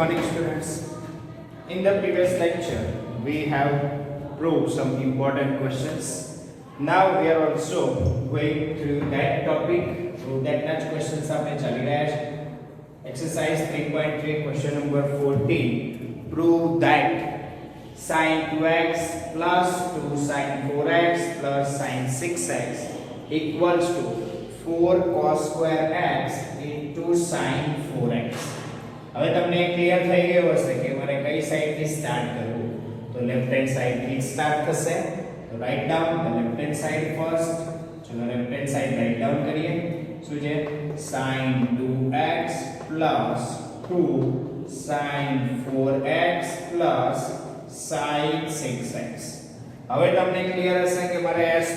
morning, students. In the previous lecture, we have proved some important questions. Now we are also going through that topic. So that much questions આપણે ચાલી રહ્યા છે. Exercise 3.3 question number 14. Prove that sin 2x plus 2 sin 4x plus sin 6x equals to 4 cos square x into sin 4x. હવે તમને clear થઈ ગયું હશે કે મારે કઈ સાઈડ થી સ્ટાર્ટ કરવું. તો લેફ્ટ હેન્ડ સાઈડ થી સ્ટાર્ટ થશે. તો right down the left hand side first. ચલો left hand side right down કરીએ. શું છે? sin 2x plus 2 sin 4x plus sin 6x. હવે તમને ક્લિયર હશે કે મારે s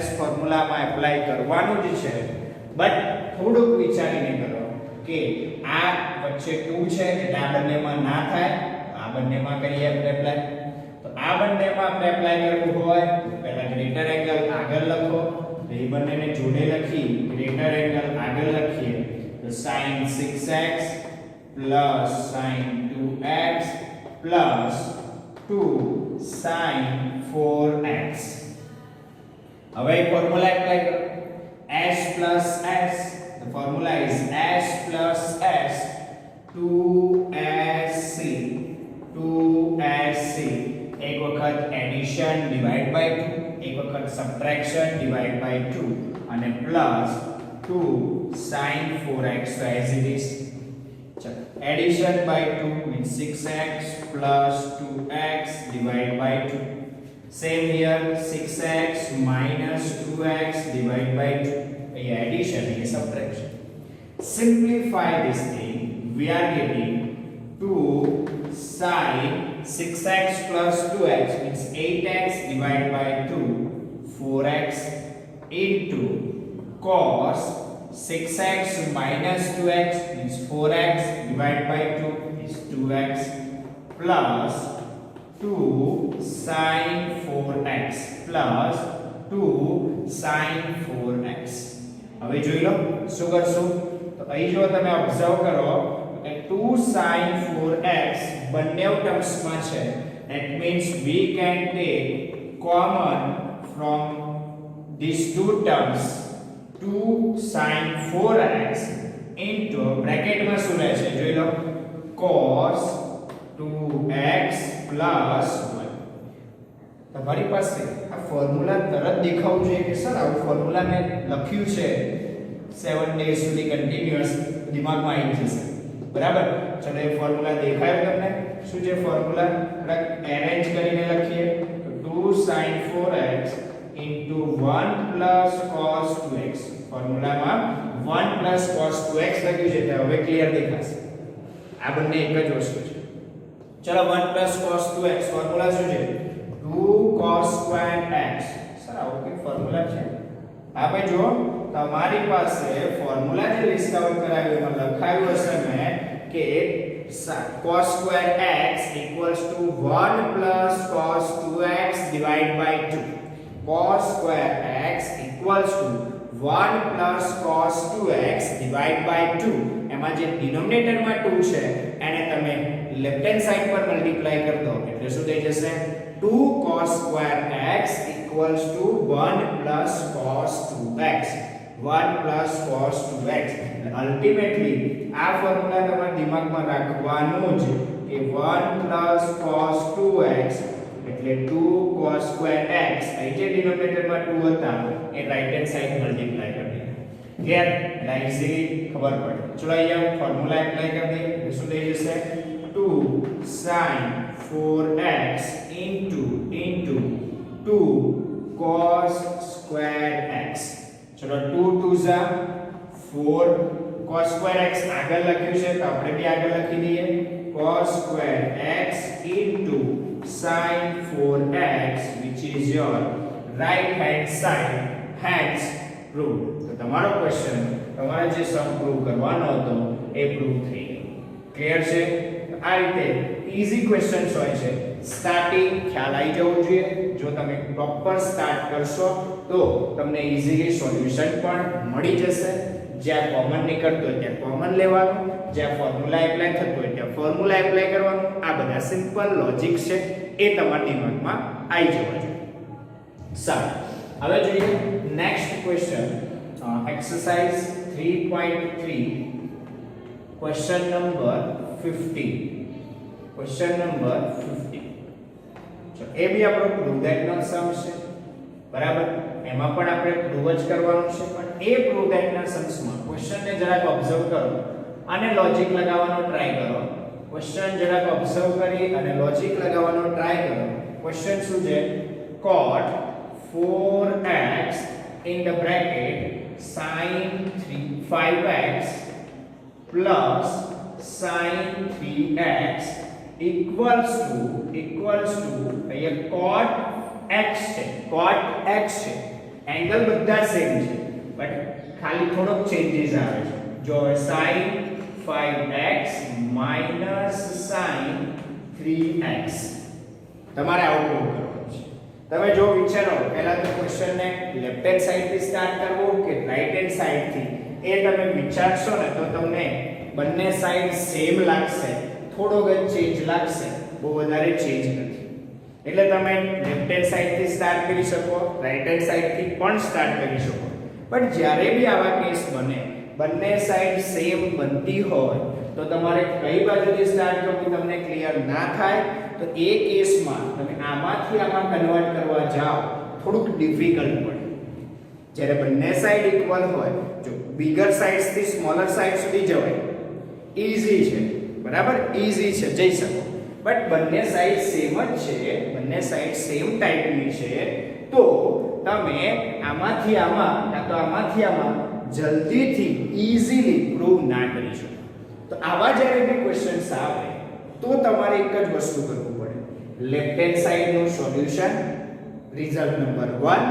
s ફોર્મ્યુલામાં એપ્લાય કરવાનું જ છે, બટ થોડુંક વિચારીને કરો કે આ વચ્ચે 2 છે એટલે આ બંનેમાં ના થાય. આ બંનેમાં કરીએ આપણે એપ્લાય. તો આ બંનેમાં આપણે એપ્લાય કરવું હોય તો પહેલા ગ્રેટર એંગલ આગળ લખો. તો એ બંનેને જોડે લખી ગ્રેટર એંગલ આગળ લખીએ તો sin 6x plus sin 2x plus 2 sin 4x. હવે ફોર્મ્યુલા એપ્લાય કરો. s plus s, the formula is s plus s 2sc 2sc. એક વખત એડિશન ડિવાઇડ બાય 2, એક વખત સબટ્રેક્શન ડિવાઇડ બાય 2 અને plus 2 sin 4x. so as it is. ચલો addition by 2 means 6x plus 2x divided by 2. Same here, 6x minus 2x divided by 2. ये addition है, subtraction. Simplify this thing. We are getting 2 sin 6x plus 2x means 8x divided by 2, 4x into cos 6x minus 2x means 4x divided by 2 is 2x plus 2 sin 4x plus 2 sin 4x. હવે જોઈ લો શું કરશું. તો અહીં જો તમે observe કરો કે 2 sin 4x બંને ટર્મ્સમાં છે. that means we can take common from these two terms 2 sin 4x into બ્રેકેટમાં શું રહેશે જોઈ લો cos 2x plus 1. તમારી પાસે આ ફોર્મ્યુલા તરત દેખાવું જોઈએ કે સર આ ફોર્મ્યુલા મેં લખ્યું છે 7 ડેઝ સુધી કન્ટિન્યુઅસ દિમાગમાં આવી જશે. બરાબર. ચલો એ ફોર્મ્યુલા દેખાય તમને. શું છે ફોર્મ્યુલા? થોડા એરેન્જ કરીને લખીએ તો 2 sin 4x into 1 plus cos 2x. ફોર્મ્યુલામાં 1 plus cos 2x લખ્યું છે એટલે હવે ક્લિયર દેખાશે. આ બંને એક જ વસ્તુ છે. ચલો 1 plus cos 2x ફોર્મ્યુલા શું છે? 2 cos square x. સર આવું કે ફોર્મ્યુલા છે? આપણે જો તમારી પાસે ફોર્મ્યુલા જે લિસ્ટ આઉટ કરાવ્યું એમાં લખાયું હશે મેં કે cos square x equals to 1 plus cos 2x divided by 2. cos square x equals to 1 plus cos 2x divided by 2. એમાં જે ડિનોમિનેટર માં 2 છે એને તમે લેફ્ટ હેન્ડ સાઈડ પર મલ્ટીપ્લાય કરી દો એટલે શું થઈ જશે? 2 cos square x equals to 1 plus cos 2x. 1 plus cos 2x. Ultimately આ ફોર્મ્યુલા તમારા દિમાગમાં રાખવાનું જ કે 1 plus cos 2x એટલે 2 cos square x. અહીં જે ડિનોમિનેટરમાં 2 હતા એ રાઈટ હેન્ડ સાઈડ મલ્ટીપ્લાય કરી દે. ક્લિયર? એટલે ઈઝીલી ખબર પડે. ચલો અહીંયા ફોર્મ્યુલા એપ્લાય કરી દઈએ એટલે શું થઈ જશે? 2 sin 4x into 2 cos square x. ચલો 2 2 જા 4 cos square x આગળ લખ્યું છે તો આપણે બી આગળ લખી દઈએ cos square x into sin 4x which is your right hand side. hence proved. તો તમારો ક્વેશ્ચન તમારે જે સમ પ્રૂવ કરવાનો હતો એ પ્રૂવ થઈ ગયો. ક્લિયર છે? આ રીતે ઈઝી ક્વેશ્ચન્સ હોય છે. સ્ટાર્ટિંગ ખ્યાલ આવી જવું જોઈએ. જો તમે પ્રોપર સ્ટાર્ટ કરશો તો તમને ઈઝીલી સોલ્યુશન પણ મળી જશે. જ્યાં કોમન નીકળતો હોય ત્યાં કોમન લેવાનું જ્યાં ફોર્મ્યુલા એપ્લાય થતો હોય ત્યાં ફોર્મ્યુલા એપ્લાય કરવાનું. આ બધા સિમ્પલ લોજિક છે, એ તમારા દિમાગમાં આવી જવા જોઈએ. સારું, હવે જોઈએ next question, exercise 3.3, question number 15. Question number 15 એ બી આપણો પ્રૂવ ધેટ નો સમ છે, બરાબર. એમાં પણ આપણે પ્રૂવ જ કરવાનું છે, પણ એ પ્રૂવ ધેટ ના સમ્સમાં ક્વેશ્ચનને જરાક ઓબ્ઝર્વ કરો અને લોજિક લગાવવાનો ટ્રાય કરો. ક્વેશ્ચન જરાક ઓબ્ઝર્વ કરી અને લોજિક લગાવવાનો ટ્રાય કરો. ક્વેશ્ચન શું છે? cot 4x in the bracket sin 5x plus sin 3x equals to અહીંયા cot x છે, cot x છે. એંગલ બધા સેમ છે, બટ ખાલી થોડોક ચેન્જીસ આવે છે. જો sin 5x minus sin 3x તમારે આવું કરવાનું છે. તમે જો વિચારો પહેલા તો ક્વેશ્ચનને લેફ્ટ હેન્ડ સાઈડ થી સ્ટાર્ટ કરવો કે રાઈટ હેન્ડ સાઈડ થી, એ તમે વિચારશો ને તો તમને બંને સાઈડ સેમ લાગશે, થોડો જ ચેન્જ લાગશે, બહુ વધારે ચેન્જ નથી. એટલે તમે લેફ્ટ હેન્ડ સાઈડ થી સ્ટાર્ટ કરી શકો, રાઈટ હેન્ડ સાઈડ થી પણ સ્ટાર્ટ કરી શકો. પણ જ્યારે બી આવા કેસ બને, બંને સાઈડ સેમ બનતી હોય તો તમારે કઈ બાજુથી સ્ટાર્ટ કરવું તમને ક્લિયર ના થાય તો એ કેસમાં તમે આમાંથી આમાં કન્વર્ટ કરવા જાઓ થોડુંક ડિફિકલ્ટ પડે. જ્યારે બંને સાઈડ ઇક્વલ હોય, જો બિગર સાઈડ્સ થી સ્મોલર સાઈડ સુધી જવાય, ઈઝી છે, બરાબર, ઈઝી છે, જઈ શકો. બટ બંને સાઈડ સેમ જ છે, બંને સાઈડ સેમ ટાઈપની છે, તો તમે આમાંથી આમાં કાં તો આમાંથી આમાં જલ્દીથી ઈઝીલી પ્રૂવ ના કરી શકો. તો આવા જ્યારે બી ક્વેશ્ચન્સ આવે તો તમારે એક જ વસ્તુ કરવું પડે, લેફ્ટ હેન્ડ સાઈડ નું solution, result number 1,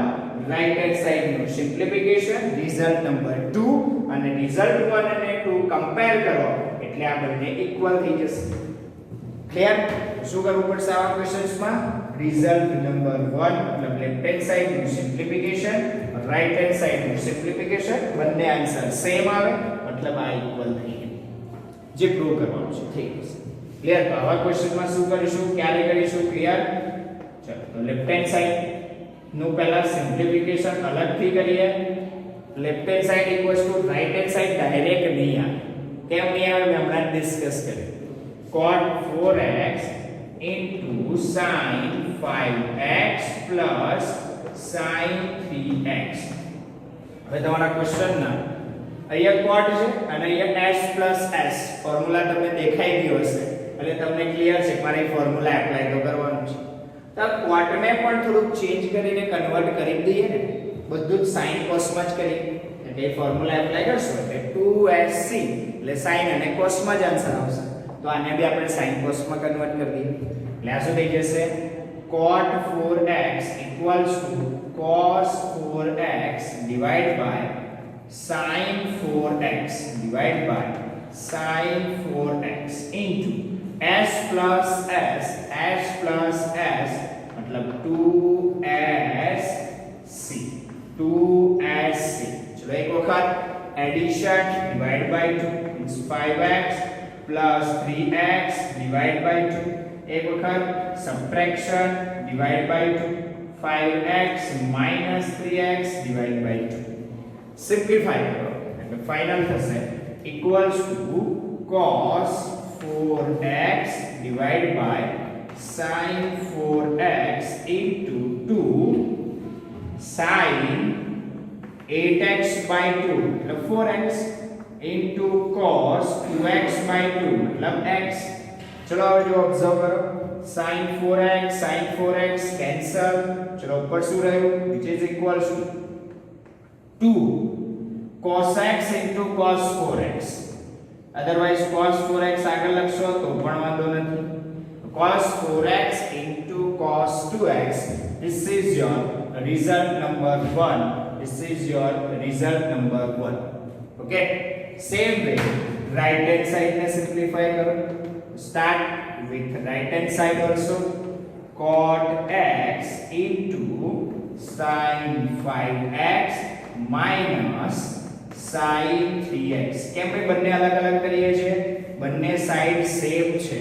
right hand side નું સિમ્પ્લિફિકેશન, રિઝલ્ટ નંબર 2, અને રિઝલ્ટ 1 અને 2 કમ્પેર કરો એટલે આ બંને ઇક્વલ થઈ જશે. ક્લિયર? શું કરવું પડશે આવા ક્વેશ્ચન્સમાં? રિઝલ્ટ નંબર 1 મતલબ લેફ્ટ હેન્ડ સાઈડ નું સિમ્પ્લિફિકેશન, રાઈટ હેન્ડ સાઈડ નું સિમ્પ્લિફિકેશન, બંને આન્સર સેમ આવે મતલબ આ ઇક્વલ થઈ ગયું. જે પ્રૂવ કરવાનું છે થઈ જશે. ક્લિયર? તો આવા ક્વેશ્ચનમાં શું કરીશું, ક્યારે કરીશું? ક્લિયર? ચલો, તો લેફ્ટ હેન્ડ સાઈડ નું પહેલા સિમ્પ્લિફિકેશન અલગથી કરીએ. Left hand side equals to right hand side direct નહીં આવે. કેમ નહીં આવે? મેં હમણાં ડિસ્કસ કર્યું. cot 4x into sin 5x plus sin 3x. હવે તમારા ક્વેશ્ચનના અહીંયા cot છે અને અહીંયા s plus s ફોર્મ્યુલા તમને દેખાઈ ગયો હશે એટલે તમને ક્લિયર છે મારે ફોર્મ્યુલા એપ્લાય તો કરવાનું છે. તો cot ને પણ થોડુંક ચેન્જ કરીને કન્વર્ટ કરી દઈએ ને, બધું જ sin cos માં જ કરી એટલે ફોર્મ્યુલા એપ્લાય કરશો એટલે 2sc એટલે sin અને cos માં જ આન્સર આવશે. તો આને બી આપણે sin cos માં કન્વર્ટ કરી દઈએ એટલે આ શું થઈ જશે? cot 4x equals to cos 4x divided by sin 4x divided by sin 4x into s plus s मतलब 2sc 2sc. चलो एक वक्त addition divide by 2 means 5x plus 3x divided by 2. एक वक्त subtraction divide by 2 5x minus 3x divided by 2. Simplify करो એટલે final થશે equals to cos 4x divided by sin 4x into 2 sin 8x by 2 मतलब 4x into cos 2x by 2 मतलब x. चलो अब जो ऑब्जर्व करो sin 4x कैंसल. चलो ऊपर શું રહ્યું which is equal to 2 cos x into cos 4x. otherwise cos 4x આગળ લખશો તો પણ વાંધો નથી. cos 4x into cos 2x, this is your result number 1. This is your result number 1. Okay, same way right hand side ne simplify karo. Start with right hand side also. Cot x into sin 5x minus sin 3x. કેમ ભાઈ બંને અલગ અલગ કરીએ છીએ? બંને side same છે,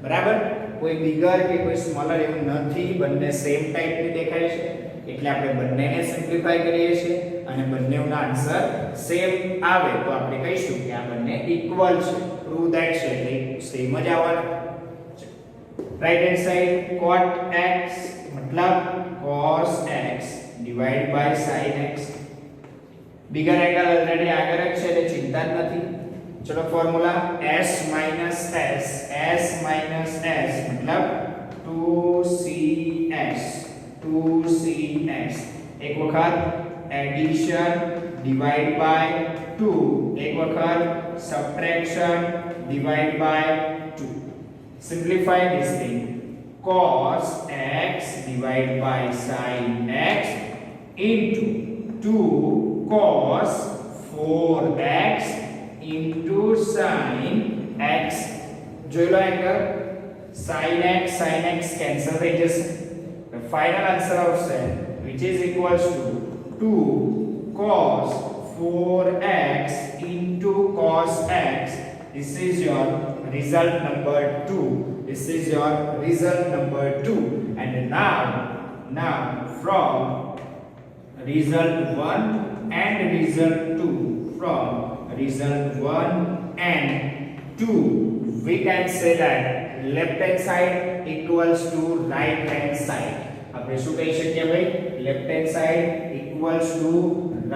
બરાબર? કોઈ બિગર કે કોઈ સ્મોલર એવું નથી, બંને સેમ ટાઈપની દેખાય છે, એટલે આપણે બંનેને સિમ્પ્લિફાય કરીએ છીએ અને બંનેનો આન્સર સેમ આવે તો આપણે કહીશું કે આ બંને ઇક્વલ છે. પ્રૂવ ધેટ છે એટલે સેમ જ આવવાનું. Right hand side cot x मतलब cos x divided by sin x. Bigger angle already આગળ જ છે એટલે ચિંતા જ નથી. चलो फॉर्मूला s minus s मतलब 2cx एक वक्त एडिशन डिवाइड बाय 2 एक वक्त subtraction divide by 2. Simplify this thing. cos x divided by sin x into 2 cos 4x into sin x. જોઈ લો એંગલ sin x કેન્સલ થઈ જશે. The final answer આવશે which is equals to 2 cos 4x into cos x. This is your result number 2. This is your result number 2. And now from result 1 and result 2, from result 1 and 2, we can say that left hand side equals to right hand side. આપણે શું કહી શકીએ ભાઈ? left hand side equals to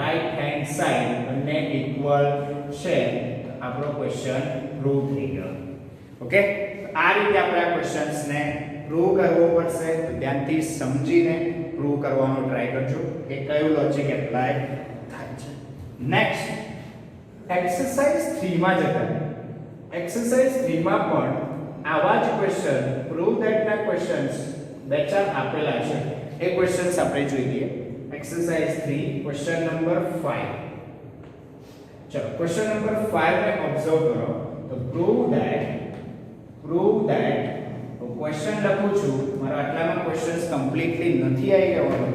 right hand side. બંને equal છે. આપણો question prove થઈ ગયો. ઓકે, આ રીતે આપણે આ ક્વેશ્ચન્સ ને પ્રૂવ કરવો પડશે. તો ધ્યાનથી સમજીને પ્રૂવ કરવાનો ટ્રાય કરજો કે કયું લોજિક એપ્લાય થાય છે. નેક્સ્ટ એક્સરસાઇઝ 3 માં જતા. એક્સરસાઇઝ 3 માં પણ આવા જ ક્વેશ્ચન પ્રૂવ ધેટ ના ક્વેશ્ચન્સ બે ચાર આપેલા છે. એ ક્વેશ્ચન્સ આપણે જોઈ લઈએ. Exercise 3 question number 5. ચલો ક્વેશ્ચન નંબર 5 ને ઓબ્ઝર્વ કરો. તો પ્રૂવ ધેટ તો ક્વેશ્ચન લખું છું. મારા આટલામાં ક્વેશ્ચન્સ કમ્પ્લીટલી નથી આવી જવાનો,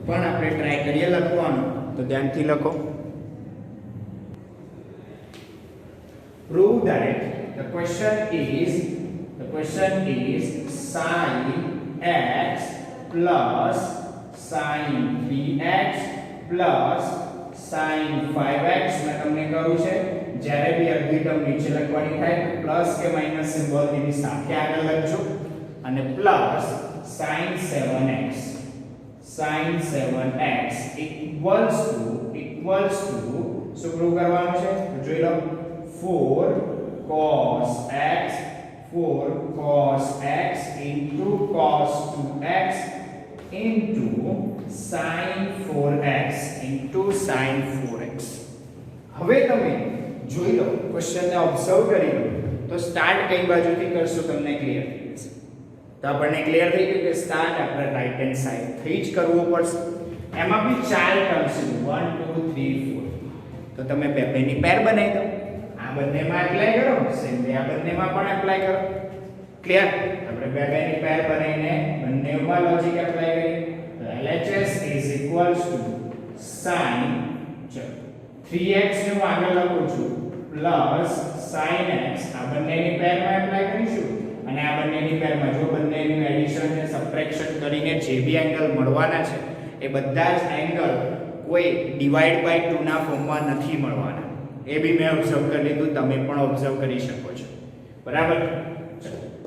પણ આપણે ટ્રાય કરીએ લખવાનો. તો ધ્યાનથી લખો. Prove that the question is sin x plus sin 3x plus sin 5x. મેં તમને કહ્યું છે જ્યારે બી અડધી ટર્મ નીચે લખવાની થાય તો પ્લસ કે માઈનસ સિમ્બોલ ની સાથે આગળ લખજો અને plus sin 7x equals to શું પ્રૂવ કરવાનું છે? તો જોઈ લો. 4 cos x into cos 2x into sin 4x into sin 4x. હવે તમે જોઈ લો, ક્વેશ્ચનને ઓબ્ઝર્વ કરી લો તો સ્ટાર્ટ કઈ બાજુથી કરશો તમને ક્લિયર થઈ જશે. તો આપણને ક્લિયર થઈ ગયું કે સ્ટાર્ટ આપણે રાઈટ હેન્ડ સાઈડ થી જ કરવું પડશે. એમાં બી ચાર ટર્મ્સ છે 1 2 3 4. તો તમે બેની પેર બનાવી દો. આ બંનેમાં એપ્લાય કરો, સેમ વે આ બંનેમાં પણ એપ્લાય કરો. ક્લિયર? આપણે બેની પેર બનાવીને બંનેમાં લોજિક એપ્લાય કરીએ. તો LHS is equals to sin 3x ને હું આગળ લખું છું પ્લસ sin x. આ બંનેની પેરમાં એપ્લાય કરીશું અને આ બંનેની પેરમાં જો બંનેનું એડિશન ને સબટ્રેક્શન કરીને જે બી એંગલ મળવાના છે એ બધા જ એંગલ કોઈ ડિવાઇડ બાય 2 ના ફોર્મમાં નથી મળવાના. એ બી મેં ઓબ્ઝર્વ કરી લીધું, તમે પણ ઓબ્ઝર્વ કરી શકો છો. બરાબર?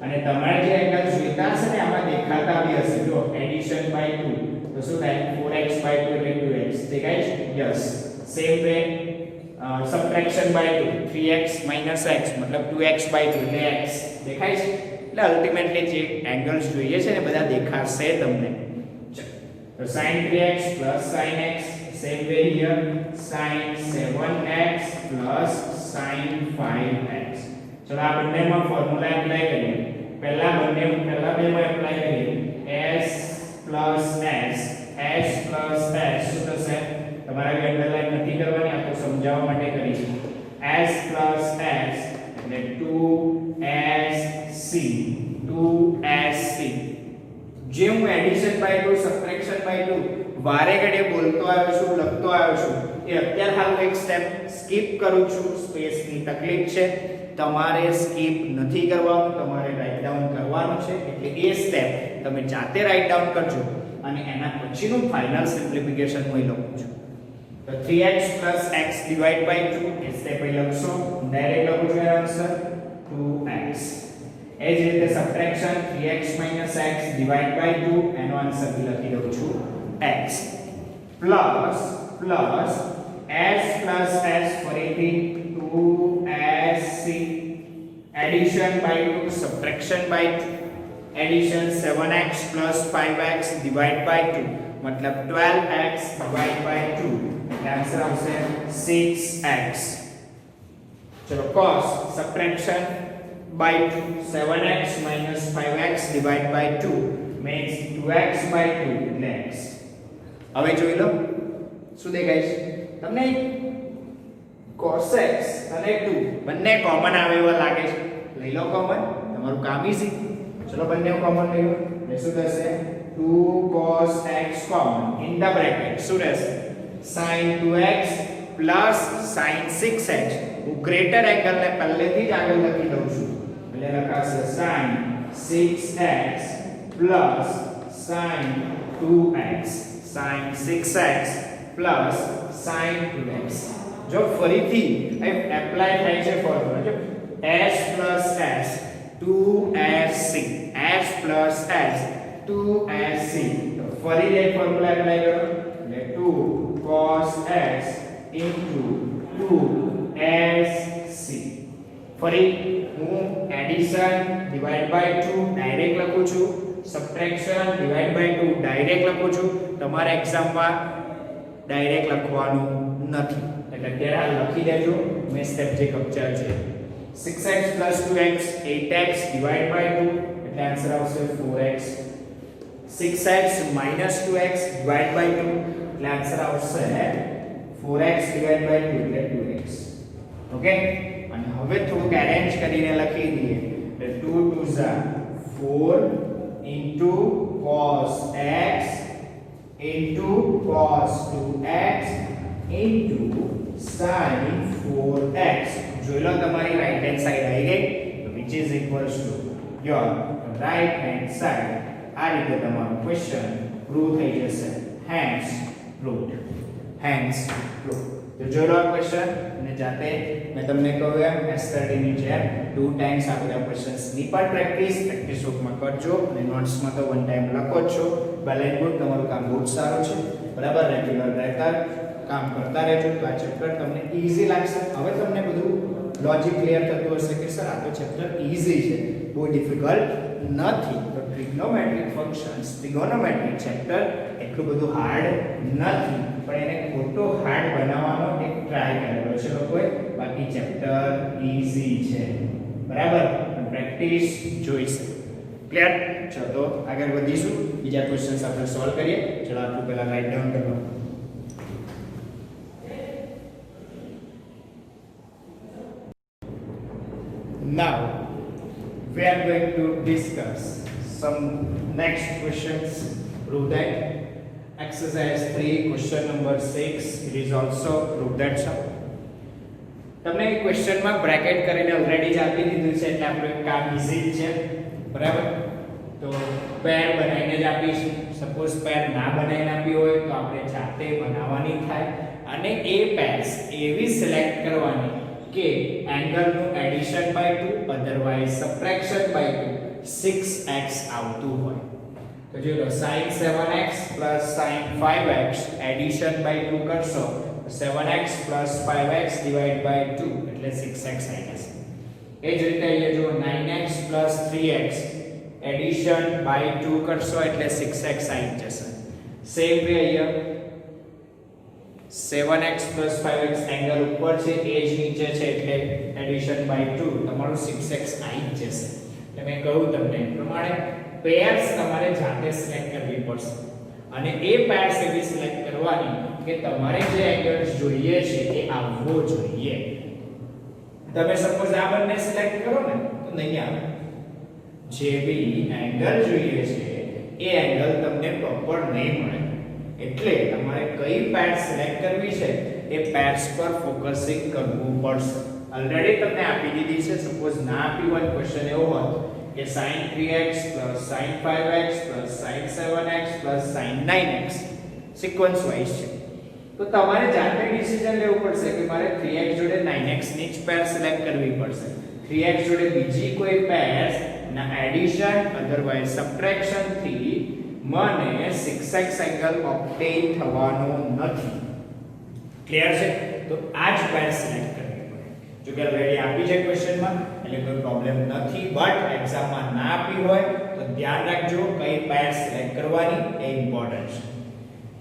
અને તમારે જે એંગલ જોઈતા હશે ને આમાં દેખાતા બી હશે. જો એડિશન બાય 2 તો શું થાય? 4x બાય 2 એટલે 2x દેખાય છે? Yes. Same way subtraction by 2 3x minus x मतलब 2x by 2 એટલે x દેખાય છે. એટલે અલ્ટિમેટલી જે એંગલ્સ જોઈએ છે ને બધા દેખાશે તમને. તો sin 3x plus sin x, same way here sin 7x plus sin 5x. ચલો આ બંનેમાં ફોર્મ્યુલા એપ્લાય કરીએ. પહેલા બેમાં એપ્લાય કરીએ. s plus s શું થશે? તમારે અંડરલાઈન નથી કરવાની, આ તો સમજાવવા માટે કરી છે. s plus s એટલે 2sc. જે હું એડિશન બાય 2 સબટ્રેક્શન બાય 2 વારે ઘડીએ બોલતો આવ્યો છું, લખતો આવ્યો છું, એ અત્યારે હાલ એક સ્ટેપ સ્કીપ કરું છું. સ્પેસની તકલીફ છે, તમારે સ્કીપ નથી કરવાનું, તમારે રાઈટ ડાઉન કરવાનું છે. એટલે એ સ્ટેપ તમે જાતે રાઈટ ડાઉન કરજો અને એના પછીનું ફાઇનલ સિમ્પ્લિફિકેશન હું લખું છું. તો 3x + x ડિવાઇડ બાય 2 એ સ્ટેપ અહીં લખશો. ડાયરેક્ટ લખું છું આન્સર 2x. એ જ રીતે subtraction 3x - x divide by 2 એનો આન્સર લખી દઉં છું x પ્લસ s ફરીથી 2sc addition by 2 subtraction by 2 addition 7x + 5x divide by 2 मतलब 12x ડિવાઇડ બાય 2 એટલે આન્સર આવશે 6x. ચલો cos subtraction by 2 7x - 5x divided by 2 makes 2x by 2 એટલે x. હવે જોઈ લો શું દેખાય છે તમને cos x અને 2 બંને કોમન આવે એવા લાગે છે. લઈ લો કોમન, તમારું કામ ઈઝી. ચલો બંને કોમન લઈ લો એટલે શું થશે 2 cos x common in the bracket શું રહેશે sin 2x plus sin 6x. હું ગ્રેટર એંગલ ને પહેલેથી જ આગળ લખી દઉં છું એટલે લખાશે sin 6x plus sin 2x sin 6x plus sin 2x. જો ફરીથી એપ્લાય થાય છે ફોર્મ્યુલા જો s plus s 2sc s plus s 2sc તો ફરી એ ફોર્મ્યુલા એપ્લાય કરો એટલે 2 cos x into 2sc. ફરી હું એડિશન ડિવાઇડ બાય 2 ડાયરેક્ટ લખું છું, સબટ્રેક્શન ડિવાઇડ બાય 2 ડાયરેક્ટ લખું છું. તમારા એક્ઝામમાં ડાયરેક્ટ લખવાનું નથી એટલે અત્યારે હાલ લખી દેજો મેં સ્ટેપ જે કબજા છે. 6x + 2x 8x divide by 2 એટલે આન્સર આવશે 4x. 6x - 2x divide by 2 એટલે આન્સર આવશે 4x ડિવાઇડ બાય 2 એટલે 2x. ઓકે, અને હવે થોડુંક અરેન્જ કરીને લખી દઈએ એટલે 2 2 4 into cos x into cos 2x into sin 4x. જોઈ લો તમારી રાઈટ હેન્ડ સાઈડ આવી ગઈ તો which is equals to your right hand side. આ રીતે તમારો ક્વેશ્ચન પ્રૂવ થઈ જશે. Hence proved. તો જોઈ લો ક્વેશ્ચન અને જાતે મેં તમને કહ્યું એમ એસટરડેની જેમ 2 ટાઈમ્સ આ બધા ક્વેશ્ચન્સની પણ પ્રેક્ટિસ બુકમાં કરજો અને નોટ્સમાં તો 1 ટાઈમ લખો જ છો. વેલ એન્ડ ગુડ, તમારું કામ બહુ સારું છે. બરાબર, રેગ્યુલર રહેતા કામ કરતા રહેજો તો આ ચેપ્ટર તમને ઈઝી લાગશે. હવે તમને બધું લોજિક ક્લિયર થતું હશે કે સર આ તો ચેપ્ટર ઈઝી છે, બહુ ડિફિકલ્ટ નથી. તો ટ્રિગ્નોમેટ્રિક ફંક્શન્સ, ટ્રિગોનોમેટ્રિક ચેપ્ટર એટલું બધું હાર્ડ નથી, પણ એને ખોટો હાર્ડ બનાવવાનો એક ટ્રાય કરેલો છે લોકોએ. બાકી ચેપ્ટર ઈઝી છે. બરાબર, પ્રેક્ટિસ જોઈશે. ક્લિયર? ચલો તો આગળ વધીશું, બીજા ક્વેશ્ચન્સ આપણે સોલ્વ કરીએ. ચલો આટલું પહેલા રાઈટ ડાઉન કરો. Now we are going to discuss some next questions. Prove that exercise 3 question number 6 it is also prove that sir. તમને એક ક્વેશ્ચન માં બ્રેકેટ કરીને ઓલરેડી જ આપી દીધું છે એટલે આપણું કામ ઈઝી છે. બરાબર, તો પેર બનાવીને જ આપીશું. સપોઝ પેર ના બનાવીને આપી હોય તો આપણે જાતે બનાવવાની થાય અને એ પેર્સ એવી સિલેક્ટ કરવાની કે એંગલનું addition by 2 otherwise subtraction by 2 6x આવતું હોય. તો જો sin 7x + sin 5x addition by 2 કરશો 7x + 5x ડિવાઇડ બાય 2 એટલે 6x આવી જશે. એ જ રીતે અહીંયા જો 9x + 3x એડિશન બાય 2 કરશો એટલે 6x આવી જશે. સેમ વે અહીંયા 7x + 5x એંગલ ઉપર છે, એ જ નીચે છે એટલે એડિશન બાય 2 તમારું 6x આવી જશે. એટલે મેં કહ્યું તમને એ પ્રમાણે પેર્સ તમારે જાતે સિલેક્ટ કરવી પડશે અને એ પેર્સ એવી સિલેક્ટ કરવાની કે તમારે જે એંગલ્સ જોઈએ છે એ આવવો જોઈએ. તમે સપોઝ આ બંને સિલેક્ટ કરો ને તો નહીં આવે. જે બી એંગલ જોઈએ છે એ એંગલ તમને પ્રોપર નહીં મળે. એટલે તમારે કઈ પેર સિલેક્ટ કરવી છે એ પેર્સ પર ફોકસિંગ કરવું પડશે. ઓલરેડી તમને આપી દીધી છે. સપોઝ ના આપી હોય ક્વેશ્ચન એવો હોય કે sin 3x sin 5x sin 7x sin 9x sequence wise છે, તો તમારે જાતે ડિસિઝન લેવું પડશે કે મારે 3x જોડે 9x ની જ પેર સિલેક્ટ કરવી પડશે. 3x જોડે બીજી કોઈ પેર ના એડિશન અધરવાઇઝ સબટ્રેક્શન થી મને 6x એંગલ ઓબ્ટેન થવાનો નથી. ક્લિયર છે? તો આ જ પેર સિલેક્ટ કરવી પડે. જો કે ઓલરેડી આપી છે ક્વેશ્ચનમાં એટલે કોઈ પ્રોબ્લેમ નથી, બટ એક્ઝામમાં ના આપી હોય તો ધ્યાન રાખજો કઈ પેર સિલેક્ટ કરવાની એ ઇમ્પોર્ટન્ટ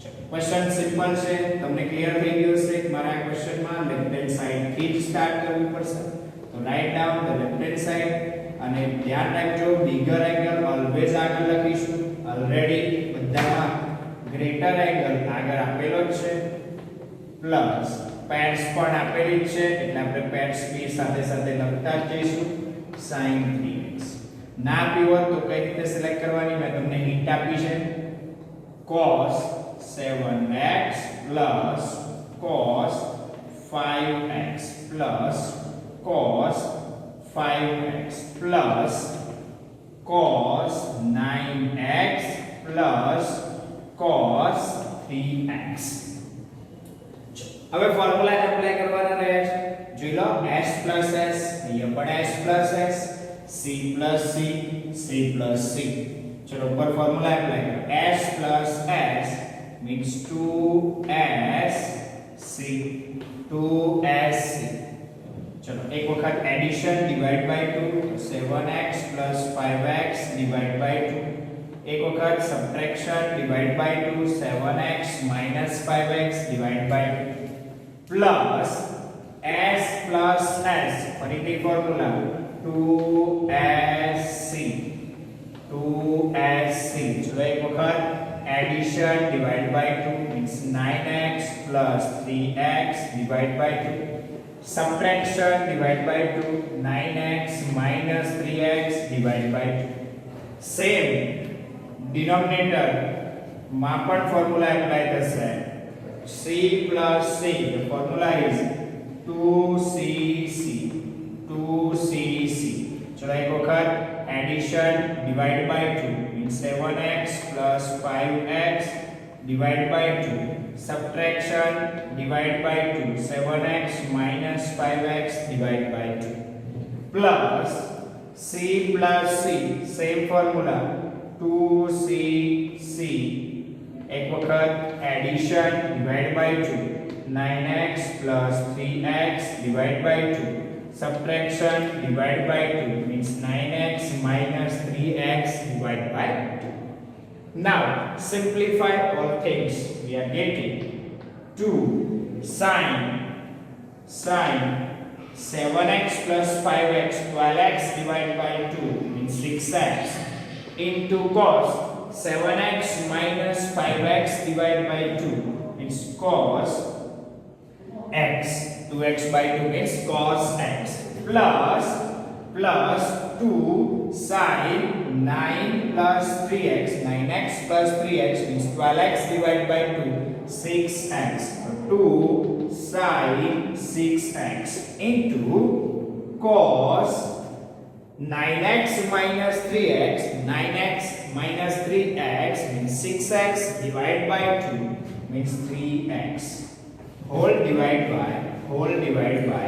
છે. ક્વેશ્ચન સિમ્પલ છે, તમને ક્લિયર થઈ ગયું હશે કે મારા આ ક્વેશ્ચનમાં લેફ્ટ હેન્ડ સાઈડ થી જ સ્ટાર્ટ કરવું પડશે. તો write down the left hand side અને ધ્યાન રાખજો બિગર એંગલ ઓલવેઝ આગળ લખીશું. ઓલરેડી બધામાં ગ્રેટર એંગલ આગળ આપેલો જ છે, પ્લસ પેર્સ પણ આપેલી જ છે એટલે આપણે પેર્સ બી સાથે સાથે લખતા જ જઈશું. sin 3x ના આપી હોત તો કઈ રીતે સિલેક્ટ કરવાની મેં તમને હિન્ટ આપી છે. cos 7x plus cos 5x plus cos 5x plus cos 9x plus cos 3x. હવે ફોર્મ્યુલા એપ્લાય કરવાના રહ્યા છે. જોઈ લો s plus s, અહીંયા પણ s plus s, c plus c, c plus c. ચલો ઉપર ફોર્મ્યુલા એપ્લાય કરો. s plus s means 2sc, 2sc. चलो एक वक्त addition divide by 2 7x plus 5x divide by 2. एक वक्त subtraction divide by 2 7x minus 5x divide by 2 plus s plus s फरीથી formula 2sc, 2sc. चलो एक वक्त addition divide by 2 means 9x plus 3x divide by 2. Subtraction divide by 2 9x minus 3x divide by 2. Same denominator માં પણ formula apply થશે. c plus c, the formula is 2cc, 2cc. ચલો એક વખત addition divide by 2 means 7x plus 5x divide by 2. Subtraction divide by 2 7x minus 5x divide by 2 plus c plus c same formula 2cc. एक वक्त addition divide by 2 9x plus 3x divide by 2. Subtraction divide by 2 means 9x minus 3x divide by 2. Now simplify all things. We are getting 2 sin 7x plus 5x 12x divided by 2 means 6x into cos 7x minus 5x divided by 2 means cos x. 2x by 2 means cos x plus 2 sin 9 plus 3x 9x plus 3x means 12x divided by 2 6x. 2 sin 6x into cos 9x minus 3x 9x minus 3x means 6x divided by 2 means 3x whole divide by.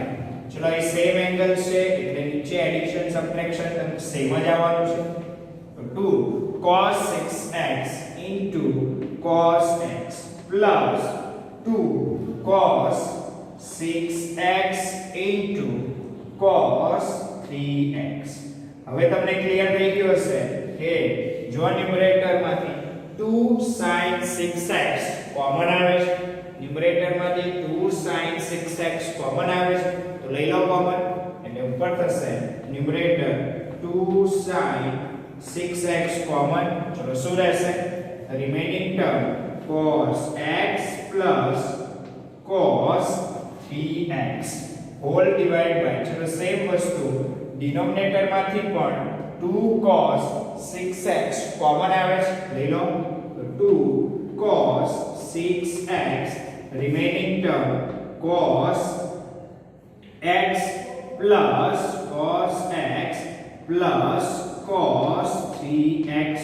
चलो ये same angle છે એટલે નીચે addition subtraction same જ આવવાનું છે. તો 2 cos 6x into cos x plus 2 cos 6x into cos 3x. હવે તમને ક્લિયર થઈ ગયું હશે કે જો ન્યુમરેટર માંથી 2 sin 6x કોમન આવે છે, ન્યુમરેટર માંથી 2 sin 6x કોમન આવે છે તો લઈ લો કોમન એટલે ઉપર થશે ન્યુમરેટર 2 sin 6x કોમન. ચલો શું રહેશે? Remaining term cos x plus cos 3x whole divide by. ચલો સેમ વસ્તુ ડિનોમિનેટર માંથી પણ 2 cos 6x કોમન આવે છે લઈ લો તો 2 cos 6x, remaining term cos x plus cos x plus cos 3x.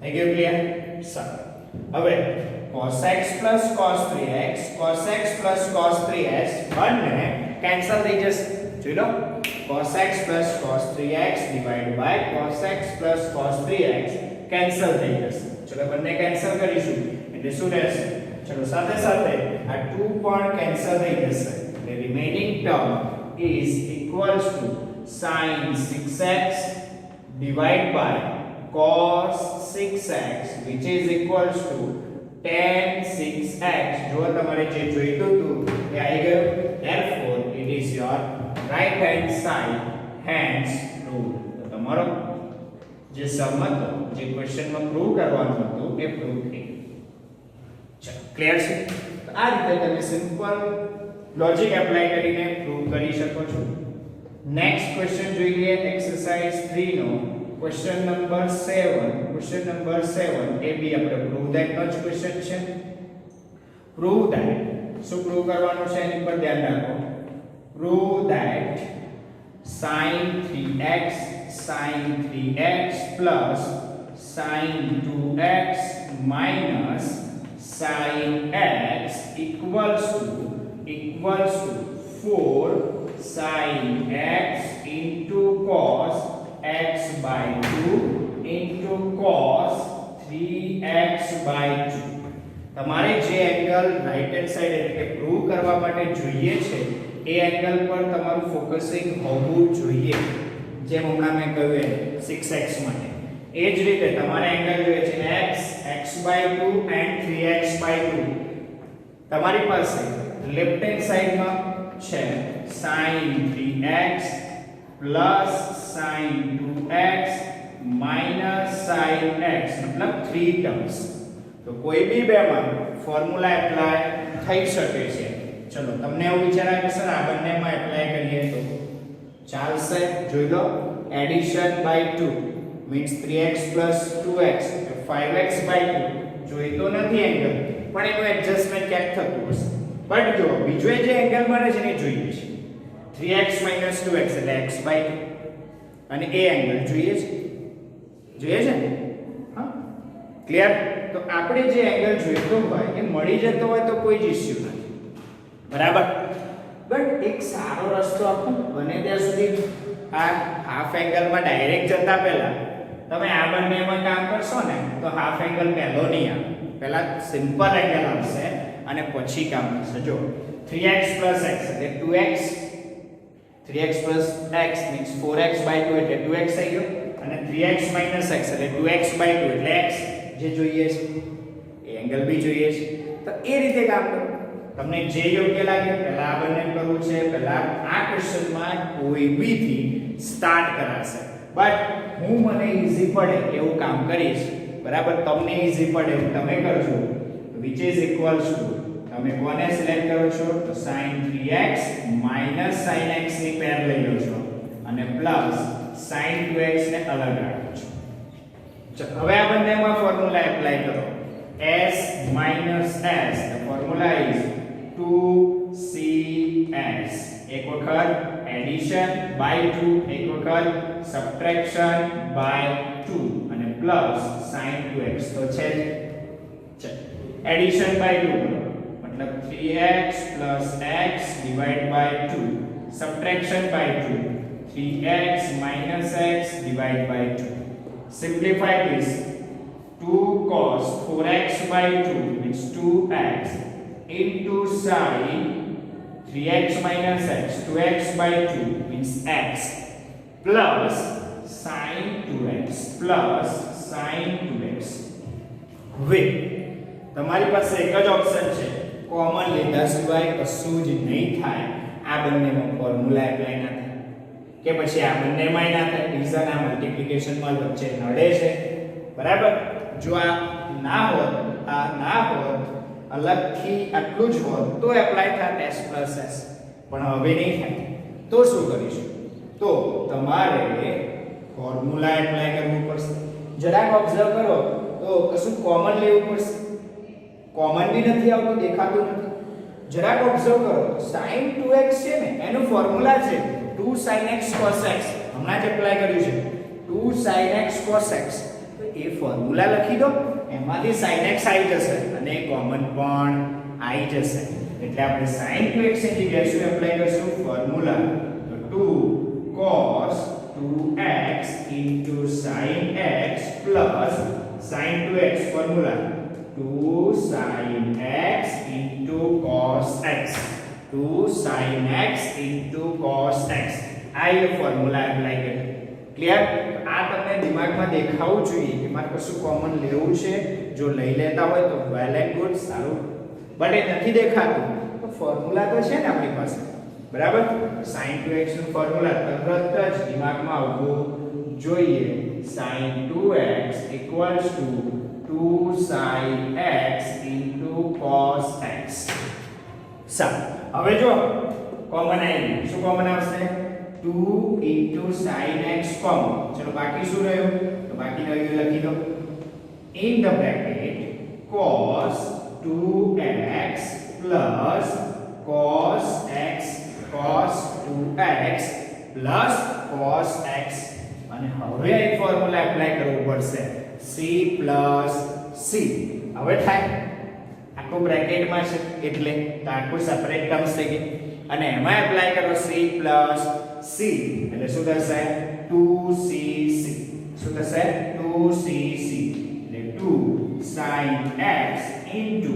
થઈ ગયું ક્લિયર? સારું. હવે cos x plus cos 3x, cos x plus cos 3x બંને કેન્સલ થઈ જશે. જોઈ લો, cos x plus cos 3x divided by cos x plus cos 3x cancel થઈ જશે. ચલો બંને કેન્સલ કરીશું એટલે શું રહેશે? ચલો સાથે સાથે આ 2 પણ કેન્સલ થઈ જશે. The remaining term is equals to sin 6x divided by cos 6x which is equals to tan 6x. જો તમારે જે જોઈતું હતું એ આવી ગયું. Therefore it is your right hand side, hence proved. તો તમારો જે સમ હતો, જે ક્વેશ્ચનમાં પ્રૂવ કરવાનું હતું એ પ્રૂવ થઈ ગયું. ચલો ક્લિયર છે? તો આ રીતે તમે સિમ્પલ લોજિક એપ્લાય કરીને પ્રૂવ કરી શકો છો. નેક્સ્ટ ક્વેશ્ચન જોઈ લઈએ એક્સરસાઇઝ 3 નો ક્વેશ્ચન નંબર 7. ક્વેશ્ચન નંબર 7 એ બી આપણે પ્રૂવ ધેટ નો જ ક્વેશ્ચન છે. પ્રૂવ ધેટ શું પ્રૂવ કરવાનું છે એની પર ધ્યાન રાખો. Prove that sin 3x plus sin 2x minus sin x equals to 4 sin x into cos x by 2 into cos 3x by 2. તમારે જે એંગલ રાઈટ હેન્ડ સાઈડ એટલે કે પ્રૂવ કરવા માટે જોઈએ છે એ એંગલ પર તમારું ફોકસિંગ હોવું જોઈએ. જેમ હમણાં મેં કહ્યું એ 6x માટે એ જ રીતે તમારે એંગલ જોઈએ છે x, x/2 and 3x/2. તમારી પાસે લેફ્ટ હેન્ડ સાઈડમાં છે sin 3x plus sin 2x minus sin x મતલબ 3 ટર્મ્સ. તો કોઈ બી બેમાં ફોર્મ્યુલા એપ્લાય થઈ શકે છે. ચલો તમને એવું વિચારાય કે સર આ બંનેમાં એપ્લાય કરીએ તો ચાલશે. જોઈ લો, addition by 2 means 3x plus 2x 5x/2. જોઈતો નથી એંગલ પણ એનું એડજસ્ટમેન્ટ ક્યાંક થતું હશે. બટ જો બીજો જે એંગલ મળે છે ને જોઈએ છે 3x - 2x એટલે x/2 અને એ એંગલ જોઈએ છે ને? હા ક્લિયર? તો આપણે જે એંગલ જોઈતો હોય એ મળી જતો હોય તો કોઈ જ ઇશ્યુ નથી. બરાબર? બટ એક સારો રસ્તો આપો બને ત્યાં સુધી આ હાફ એંગલમાં ડાયરેક્ટ જતા પહેલા તમે આ બંનેમાં કામ કરશો ને તો હાફ એંગલ પહેલો નહીં આવે. પહેલા સિમ્પલ એંગલ આવશે અને પછી કામ કરશે. જો 3x + x એટલે 2x, 3x + x means 4x/2 એટલે 2x થઈ ગયો અને 3x - x એટલે 2x/2 એટલે x. જે જોઈએ છે એ એંગલ બી જોઈએ છે તો એ રીતે કામ કરો. તમને જે યોગ્ય લાગે પહેલા આ બંને કરવું છે. પહેલા આ ક્વેશ્ચનમાં કોઈ બી થી સ્ટાર્ટ કરાશે. બટ હું મને ઈઝી પડે એવું કામ કરીશ. બરાબર? તમને ઈઝી પડે એવું તમે કરજો. which is equals to તમે કોને સિલેક્ટ કરો છો તો sin 3x minus sin x ની પેર લઈ લો છો અને પ્લસ sin 2x ને અલગ રાખો છો. ચલો હવે આ બંનેમાં ફોર્મ્યુલા એપ્લાય કરો. s minus s the formula is 2cs. એક વખત એડિશન બાય 2, એક વખત સબટ્રેક્શન બાય 2 અને પ્લસ sin 2x તો છે જ. ચલો એડિશન બાય 2 मतलब 3x plus x divided by 2, subtraction by 2 3x minus x divided by 2. Simplify this. 2 cos 4x by 2 means 2x into sin 3x minus x 2x by 2 means x plus sin 2x plus sin 2x. હવે તમારી પાસે એક જ option છે. Common લીધા સિવાય કશું જ નહીં થાય. આ બંનેમાં ફોર્મ્યુલા એપ્લાય ના થાય કે પછી આ બંનેમાં ના થાય. રીઝન આ મલ્ટીપ્લિકેશનમાં વચ્ચે નડે છે. બરાબર? જો આ ના હોત અલગથી આટલું જ હોત તો એપ્લાય થાત s + s. પણ હવે નહીં થાય તો શું કરીશું? તો તમારે ફોર્મ્યુલા એપ્લાય કરવું પડશે. જરાક ઓબ્ઝર્વ કરો તો કશું કોમન લેવું પડશે. કોમન બી નથી આવતું, દેખાતું નથી. જરાક ઓબ્ઝર્વ કરો, sin 2x છે ને એનું ફોર્મ્યુલા છે 2 sin x cos x. હમણાં જ એપ્લાય કર્યું છે 2 sin x cos x. તો એ ફોર્મ્યુલા લખી દો, એમાંથી sin x આવી જશે અને કોમન પણ આવી જશે. એટલે આપણે sin 2x ની જગ્યાએ શું એપ્લાય કરશું? ફોર્મ્યુલા. તો 2 cos 2x into sin x plus sin 2x formula 2 sin x into cos x. 2 sin x into cos x. આ એ ફોર્મ્યુલા એપ્લાય કરીએ. ક્લિયર? આ તમને દિમાગમાં દેખાવું જોઈએ કે મારે કશું કોમન લેવું છે. જો લઈ લેતા હોય તો વેલ એન્ડ ગુડ, સારું. બટ એ નથી દેખાતું તો ફોર્મ્યુલા તો છે ને આપણી પાસે, બરાબર? sin 2x નું ફોર્મ્યુલા તરત જ દિમાગમાં આવવું જોઈએ. sin 2x equals to 2 sin x into cos x. સારું. હવે જો કોમન આવી, શું કોમન આવશે? 2 into sin x કોમન. ચલો બાકી શું રહ્યું? તો બાકી રહ્યું લખી દો in the bracket cos 2x plus cos x cos 2x plus cos x. અને હવે આ ફોર્મ્યુલા એપ્લાય કરવું પડશે c plus c. હવે થાય આખો બ્રેકેટમાં છે એટલે તો આખું સેપરેટ ટર્મ્સ થઈ ગઈ અને એમાં એપ્લાય કરો c plus c એટલે શું થશે? 2cc. શું થશે? 2cc એટલે 2 sin x into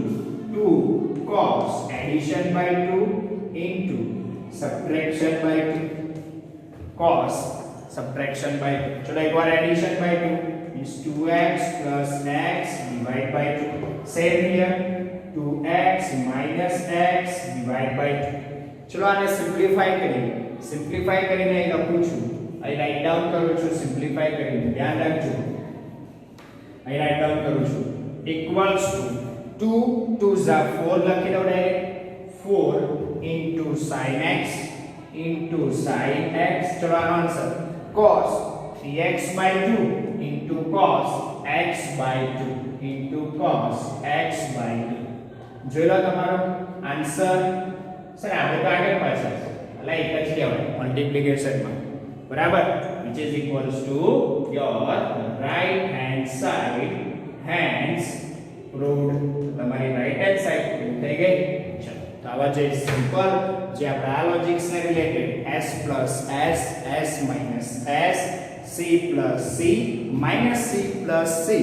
2 cos addition by 2 into subtraction by 2 cos subtraction by 2. ચલો એકવાર addition by 2 is 2x plus x divided by 2. Same here 2x minus x divided by 2. ચલો આને સિમ્પ્લિફાઈ કરીએ. સિમ્પ્લિફાઈ કરીને અહીં લખું છું, અહીં રાઈટ ડાઉન કરું છું. સિમ્પ્લિફાઈ કરીને ધ્યાન રાખજો, અહીં રાઈટ ડાઉન કરું છું. ઇક્વલ્સ ટુ 2 2 4 લખી દો direct. 4 into sin x into sin x. ચલો આનો answer cos 3x by 2 into cos x by 2 into cos x by 2. જોઈ લો તમારો આન્સર. સર આપણે તો આગળ પાછળ એટલે એક જ કહેવાય મલ્ટીપ્લિકેશનમાં, બરાબર? which is equals to your right hand side, hence proved. તમારી રાઈટ હેન્ડ સાઈડ પ્રૂવ થઈ ગઈ. ચલો તો આવા જે સિમ્પલ જે આપણા આ લોજિક્સ ને related s plus s s minus s c plus c minus c plus c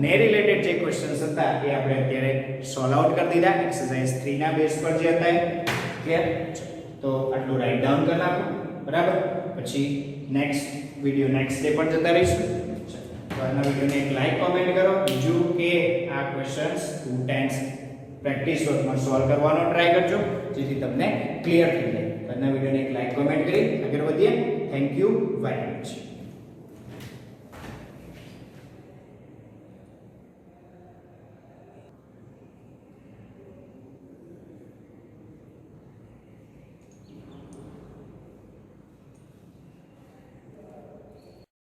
ને રિલેટેડ જે ક્વેશ્ચન્સ હતા એ આપણે અત્યારે સોલ્વ આઉટ કરી દીધા એક્સરસાઇઝ 3 ના બેઝ પર જે હતા. ક્લિયર? તો આટલું રાઈટ ડાઉન કરી નાખો, બરાબર? પછી નેક્સ્ટ વિડિયો નેક્સ્ટ ડે પર જતા રહીશું. તો આના વિડિયોને એક લાઈક કોમેન્ટ કરો. બીજું કે આ ક્વેશ્ચન્સ 2 ટાઈમ્સ પ્રેક્ટિસ વર્કમાં સોલ્વ કરવાનો ટ્રાય કરજો જેથી તમને ક્લિયર થઈ જાય. તો આના વિડિયોને એક લાઈક કોમેન્ટ કરી આગળ વધીએ. Thank you very much.